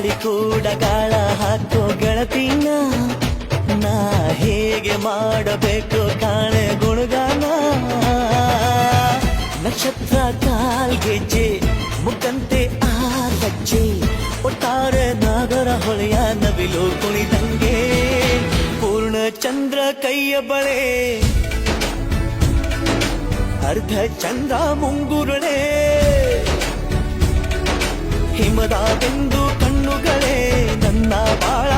ಗಾಳಿ ಕೂಡ ಗಾಳ ಹಾಕೋ ಗೆಳತಿನ ನಾ ಹೇಗೆ ಮಾಡಬೇಕು ಕಾಣೆ ಗುಣಗಾನ ನಕ್ಷತ್ರ ಕಾಲ್ಗೆಜ್ಜೆ ಮುಖಂತೆ ಆರಜ್ಜೆ ಒಟ್ಟಾರೆ ನಾಗರ ಹೊಳೆಯ ನವಿಲು ಕುಣಿದಂಗೆ ಪೂರ್ಣ ಚಂದ್ರ ಕೈಯ ಬಳೆ ಅರ್ಧ ಚಂದ್ರ ಮುಂಗುರುಳೆ ಹಿಮದ ಬೆಂದು ಕಣ್ಣುಗಳೇ ನನ್ನ ಬಾಳ